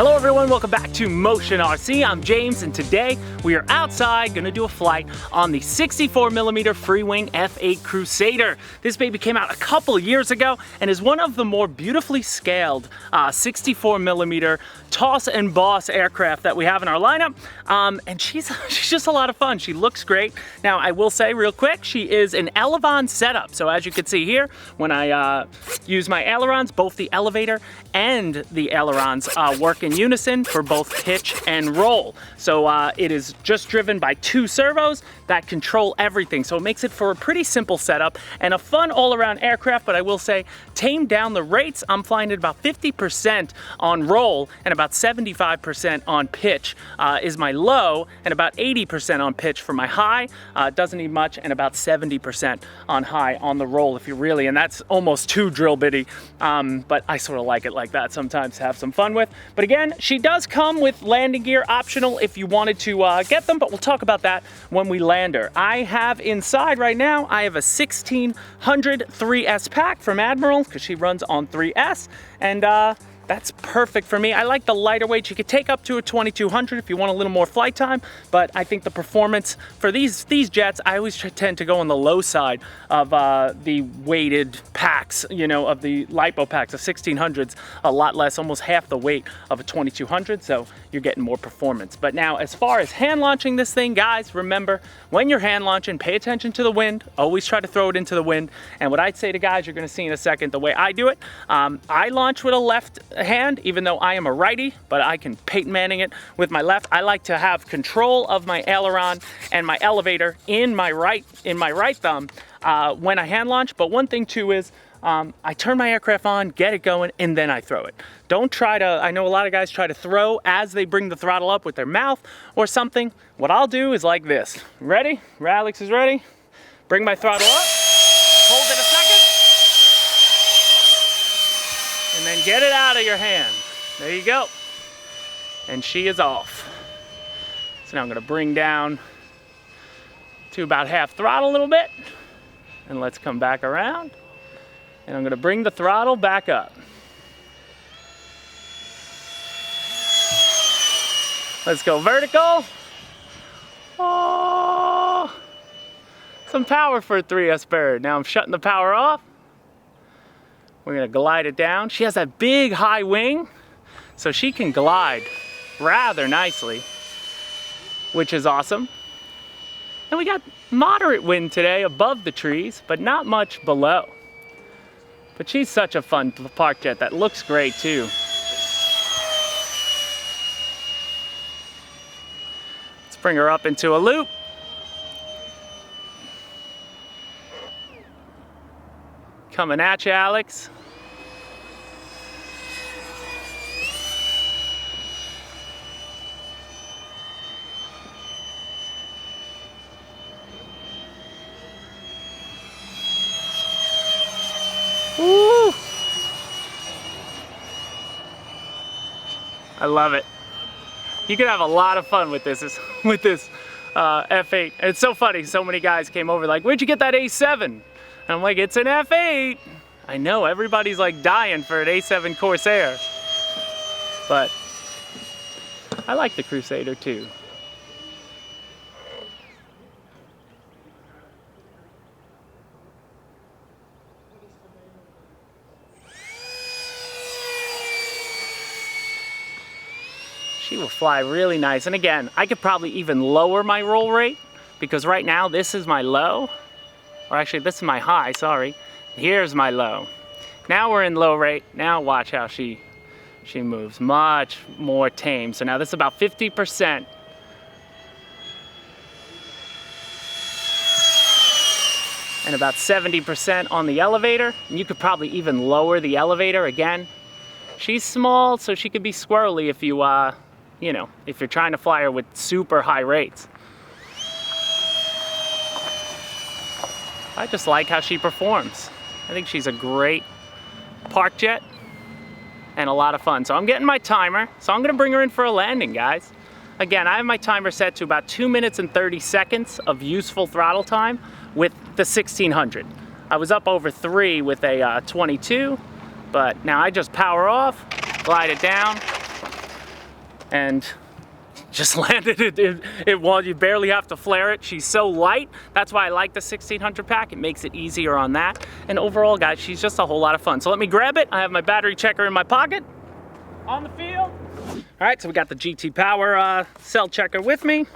Hello everyone, welcome back to Motion RC. I'm James and today we are outside gonna do a flight on the 64mm Freewing F-8 Crusader. This baby came out a couple years ago and is one of the more beautifully scaled 64mm toss and boss aircraft that we have in our lineup. And she's just a lot of fun. She looks great. Now I will say real quick, she is an elevon setup. So as you can see here, when I use my ailerons, both the elevator and the ailerons work in unison for both pitch and roll. So it is just driven by 2 servos that control everything. So it makes it for a pretty simple setup and a fun all-around aircraft, but I will say tamed down the rates. I'm flying at about 50% on roll and about 75% on pitch is my low, and about 80% on pitch for my high. Doesn't need much, and about 70% on high on the roll if you really, and that's almost too drill bitty, but I sort of like it like that sometimes to have some fun with. But again, she does come with landing gear optional if you wanted to get them, but we'll talk about that when we land her. I have inside right now, I have a 1600 3S pack from Admiral because she runs on 3S, and that's perfect for me. I like the lighter weight. You could take up to a 2200 if you want a little more flight time, but I think the performance for these jets, I always tend to go on the low side of the weighted packs, you know, of the LiPo packs. The 1600s, a lot less, almost half the weight of a 2200, so you're getting more performance. But now, as far as hand launching this thing, guys, remember, when you're hand launching, pay attention to the wind. Always try to throw it into the wind. And what I'd say to guys, you're gonna see in a second, the way I do it, I launch with a left hand, even though I am a righty, but I can Peyton Manning it with my left. I like to have control of my aileron and my elevator in my right thumb when I hand launch. But one thing too is I turn my aircraft on, get it going, and then I throw it. Don't try to, I know a lot of guys try to throw as they bring the throttle up with their mouth or something. What I'll do is like this. Ready? Alex is ready. Bring my throttle up, hold it a second, and then get it out of your hand. There you go. And she is off. So now I'm gonna bring down to about half throttle a little bit, and let's come back around. And I'm gonna bring the throttle back up. Let's go vertical. Oh, some power for a 3S bird. Now I'm shutting the power off. We're gonna glide it down. She has that big high wing, so she can glide rather nicely, which is awesome. And we got moderate wind today above the trees, but not much below. But she's such a fun park jet that looks great too. Let's bring her up into a loop. Coming at you, Alex. Woo! I love it. You can have a lot of fun with this F-8. And it's so funny, so many guys came over like, where'd you get that A7? And I'm like, it's an F-8. I know, everybody's like dying for an A7 Corsair. But I like the Crusader too. She will fly really nice. And again, I could probably even lower my roll rate because right now this is my low. Or actually, this is my high, sorry. Here's my low. Now we're in low rate. Now watch how she moves. Much more tame. So now this is about 50%. And about 70% on the elevator. And you could probably even lower the elevator again. She's small, so she could be squirrely if you, you know, if you're trying to fly her with super high rates. I just like how she performs. I think she's a great park jet and a lot of fun. So I'm getting my timer, so I'm gonna bring her in for a landing, guys. Again, I have my timer set to about 2 minutes and 30 seconds of useful throttle time with the 1600. I was up over 3 with a 22, but now I just power off, glide it down, and just landed it while you barely have to flare it. She's so light. That's why I like the 1600 pack. It makes it easier on that. And overall, guys, she's just a whole lot of fun. So let me grab it. I have my battery checker in my pocket on the field. All right, so we got the GT Power cell checker with me.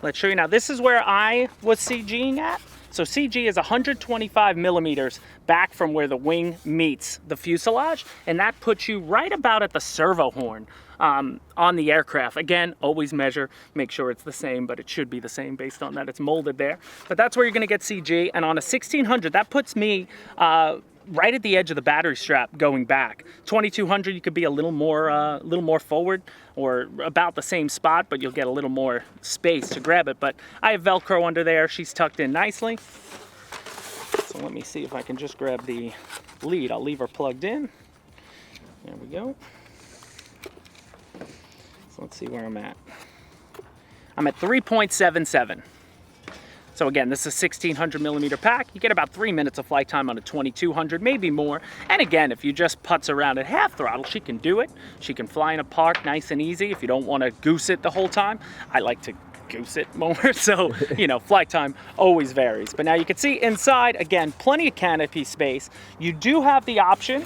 Let's show you now. This is where I was CGing at. So CG is 125 millimeters back from where the wing meets the fuselage, and that puts you right about at the servo horn on the aircraft. Again, always measure, make sure it's the same, but it should be the same based on that it's molded there. But that's where you're gonna get CG, and on a 1600, that puts me right at the edge of the battery strap going back. 2200, you could be a little more forward, or about the same spot, but you'll get a little more space to grab it. But I have Velcro under there. She's tucked in nicely. So let me see if I can just grab the lead. I'll leave her plugged in. There we go. So let's see where I'm at. I'm at 3.77. So again, this is a 1600 millimeter pack. You get about 3 minutes of flight time on a 2200, maybe more. And again, if you just putz around at half throttle, she can do it. She can fly in a park nice and easy if you don't want to goose it the whole time. I like to goose it more, so you know, flight time always varies. But now you can see inside, again, plenty of canopy space. You do have the option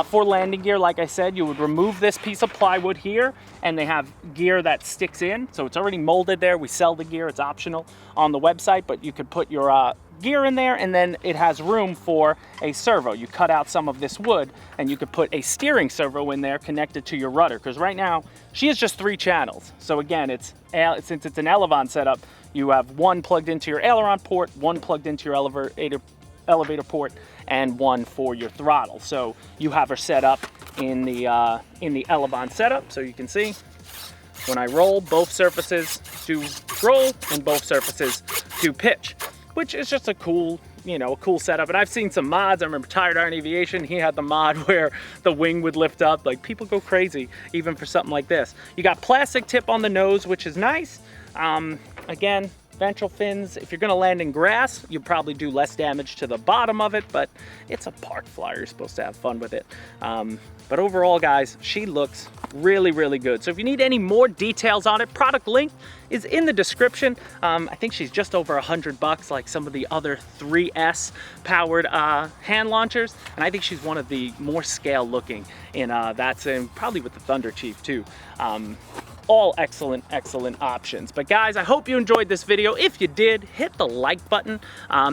for landing gear. Like I said, you would remove this piece of plywood here, and they have gear that sticks in, so it's already molded there. We sell the gear, it's optional on the website, but you could put your gear in there, and then it has room for a servo. You cut out some of this wood, and you could put a steering servo in there connected to your rudder, because right now she has just 3 channels. So again, since it's an Elevon setup, you have one plugged into your aileron port, one plugged into your elevator port, and one for your throttle. So you have her set up in the Elevon setup. So you can see when I roll, both surfaces do roll and both surfaces do pitch, which is just a cool, you know, a cool setup. And I've seen some mods. I remember Tired Iron Aviation, he had the mod where the wing would lift up. Like, people go crazy even for something like this. You got plastic tip on the nose, which is nice. Again, ventral fins, if you're gonna land in grass, you probably do less damage to the bottom of it, but it's a park flyer, you're supposed to have fun with it. But overall, guys, she looks really, really good. So if you need any more details on it, product link is in the description. I think she's just over $100, like some of the other 3S powered hand launchers. And I think she's one of the more scale looking in that's in probably with the Thunder Chief too. All excellent, excellent options. But guys, I hope you enjoyed this video. If you did, hit the like button.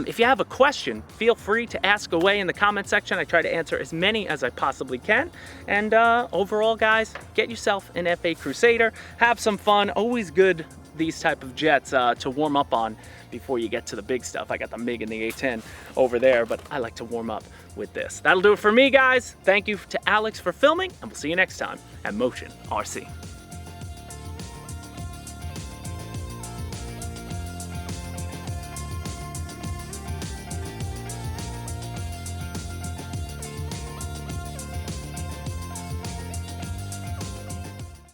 If you have a question, feel free to ask away in the comment section. I try to answer as many as I possibly can. And overall, guys, get yourself an F-8 Crusader. Have some fun. Always good, these type of jets to warm up on before you get to the big stuff. I got the MiG and the A-10 over there, but I like to warm up with this. That'll do it for me, guys. Thank you to Alex for filming, and we'll see you next time at Motion RC.